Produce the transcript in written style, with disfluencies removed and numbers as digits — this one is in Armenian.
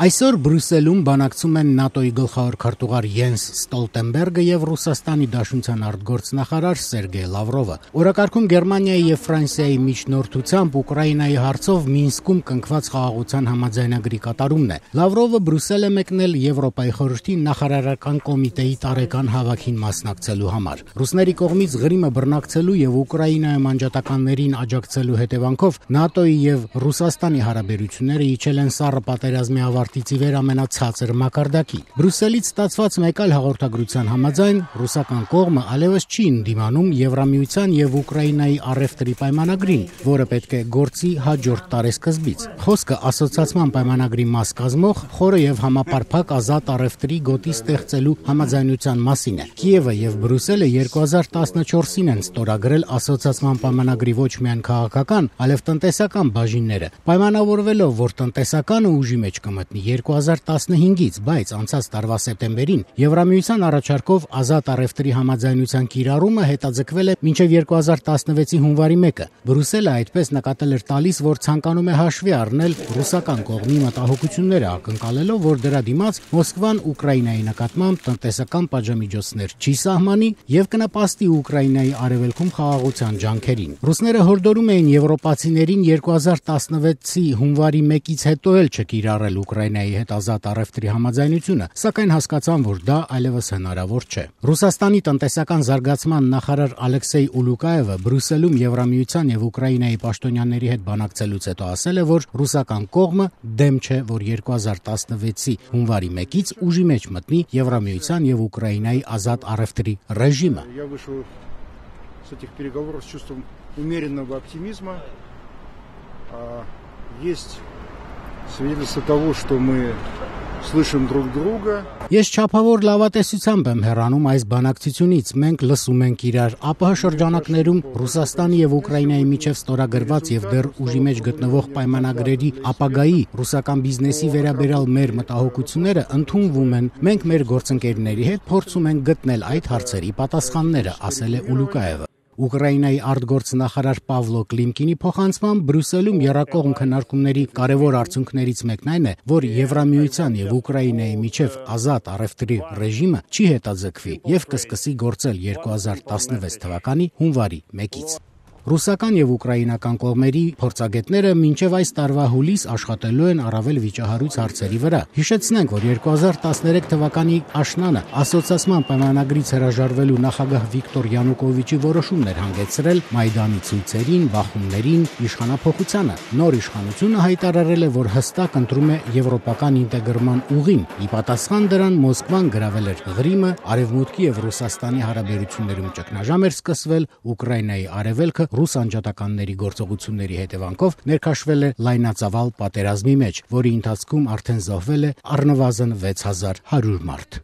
Այսօր Բրյուսելում բանակցում են ՆԱՏՕ-ի գլխավոր քարտուղար Յենս Ստոլտենբերգը եւ Ռուսաստանի Դաշնության արտգործնախարար Սերգեյ Լավրովը։ Օրակարգում Գերմանիայի եւ Ֆրանսիայի միջնորդությամբ Ուկրաինայի հարցով Մինսկում կնքված խաղաղության համաձայնագրի կատարումն է։ Լավրովը Բրյուսել է մեկնել Եվրոպայի խորհրդի նախարարական կոմիտեի տարեկան հավաքին մասնակցելու համար։ Ռուսների կողմից Ղրիմը բռնակցելու եւ Ուկրաինայում անջատականներին աջակցելու հետևանքով ՆԱՏՕ-ի եւ Ռուսաստանի հարաբերությունները իջել են սառը պատերազմի ավարտիցի վեր ամենացածր մակարդակի։ Բրյուսելից ստացված մեկ այլ հաղորդագրության համաձայն ռուսական կողմը այլևս չի ընդդիմանում Եվրամիության եւ Ուկրաինայի առևտրի պայմանագրին, որը պետք է գործի հաջորդ տարեսկզբից։ Խոսքը ասոցիացման պայմանագրի մաս կազմող խորը եւ համապարփակ ազատ առևտրի գոտի ստեղծելու համաձայնության մասին է։ Կիևը եւ Բրյուսելը 2014-ին են ստորագրել ասոցիացման պայմանագրի ոչ միայն քաղաքական, այլև տնտեսական բաժինները, պայմանավորվելով, որ տնտեսականը ուժի մեջ կմտնի 2015-ից, բայց անցած տարվա սեպտեմբերին Եվրամիության առաջարկով ազատ առևտրի համաձայնության կիրառումը հետաձգվել է մինչև 2016-ի հունվարի 1-ը։ Բրյուսելը այդպես նկատել էր տալիս, որ ցանկանում է հաշվի առնել ռուսական կողմի մտահոգությունները, ակնկալելով, որ դրա դիմաց Մոսկվան Ուկրաինայի նկատմամբ տնտեսական պատժամիջոցներ չի սահմանի եւ կնպաստի Ուկրաինայի արևելքում խաղաղության ջանքերին։ Ռուսները հորդորում էին եվրոպացիներին 2016-ի հունվարի 1-ից հետո էլ չկիրառել Ուկրաինայի հետ ազատ առևտրի համաձայնությունը, սակայն հասկացան, որ դա այլևս հնարավոր չէ։ Ռուսաստանի տնտեսական զարգացման նախարար Ալեքսեյ Ուլուկաևը Բրյուսելում Եվրամիության եւ Ուկրաինայի պաշտոնյաների հետ բանակցելուց հետո ասել է, որ ռուսական կողմը դեմ չէ, որ 2016-ի հունվարի 1-ից ուժի մեջ մտնի Եվրամիության եւ Ուկրաինայի ազատ առևտրի ռեժիմը։ Свидетельство того, что мы слышим друг друга. Ես չափավոր լավատեսությամբ եմ հեռանում այս բանակցությունից։ Մենք լսում ենք իրար ԱՊՀ շրջանակներում Ռուսաստանի եւ Ուկրաինայի միջև ստորագրված եւ դեռ ուժի մեջ գտնվող պայմանագրերի ապագայի ռուսական բիզնեսի վերաբերյալ մեր մտահոգությունները ընդունվում են։ Մենք մեր գործընկերների հետ փորձում ենք գտնել այդ հարցերի պատասխանները, ասել է Ուլուկաևը։ Ուկրաինայի արտգործնախարար Պավլո Կլիմկինի փոխանցմամբ Բրյուսելում եռակողմ քննարկումների կարևոր արդյունքներից մեկն այն է, որ Եվրամիության եւ Ուկրաինայի միջև ազատ առևտրի ռեժիմը չի հետաձգվի եւ կսկսի գործել 2016 թվականի հունվարի 1-ից։ Ռուսական եւ ուկրաինական կողմերի փորձագետները մինչև այս տարվա հուլիս աշխատելու են առավել վիճահարույց հարցերի վրա։ Հիշեցնենք, որ 2013 թվականի աշնանը ասոցիացման պայմանագրից հրաժարվելու նախագահ Վիկտոր Յանուկովիչի որոշումն էր հանգեցրել Մայդանի ցույցերին, բախումներին, իշխանափոխությանը։ Նոր իշխանությունը հայտարարել է, որ հստակ ընտրում է եվրոպական ինտեգրման ուղին։ Ի պատասխան դրան Մոսկվան գրավել էր Ղրիմը, Արևմուտքի եւ Ռուսաստանի հարաբերություններում ճգնաժամ էր սկսվել, Ուկրաինայի արևելքը ռուս անջատականների գործողությունների հետևանքով ներքաշվել է լայնածավալ պատերազմի մեջ, որի ընթացքում արդեն զոհվել է առնվազն 6100 մարդ։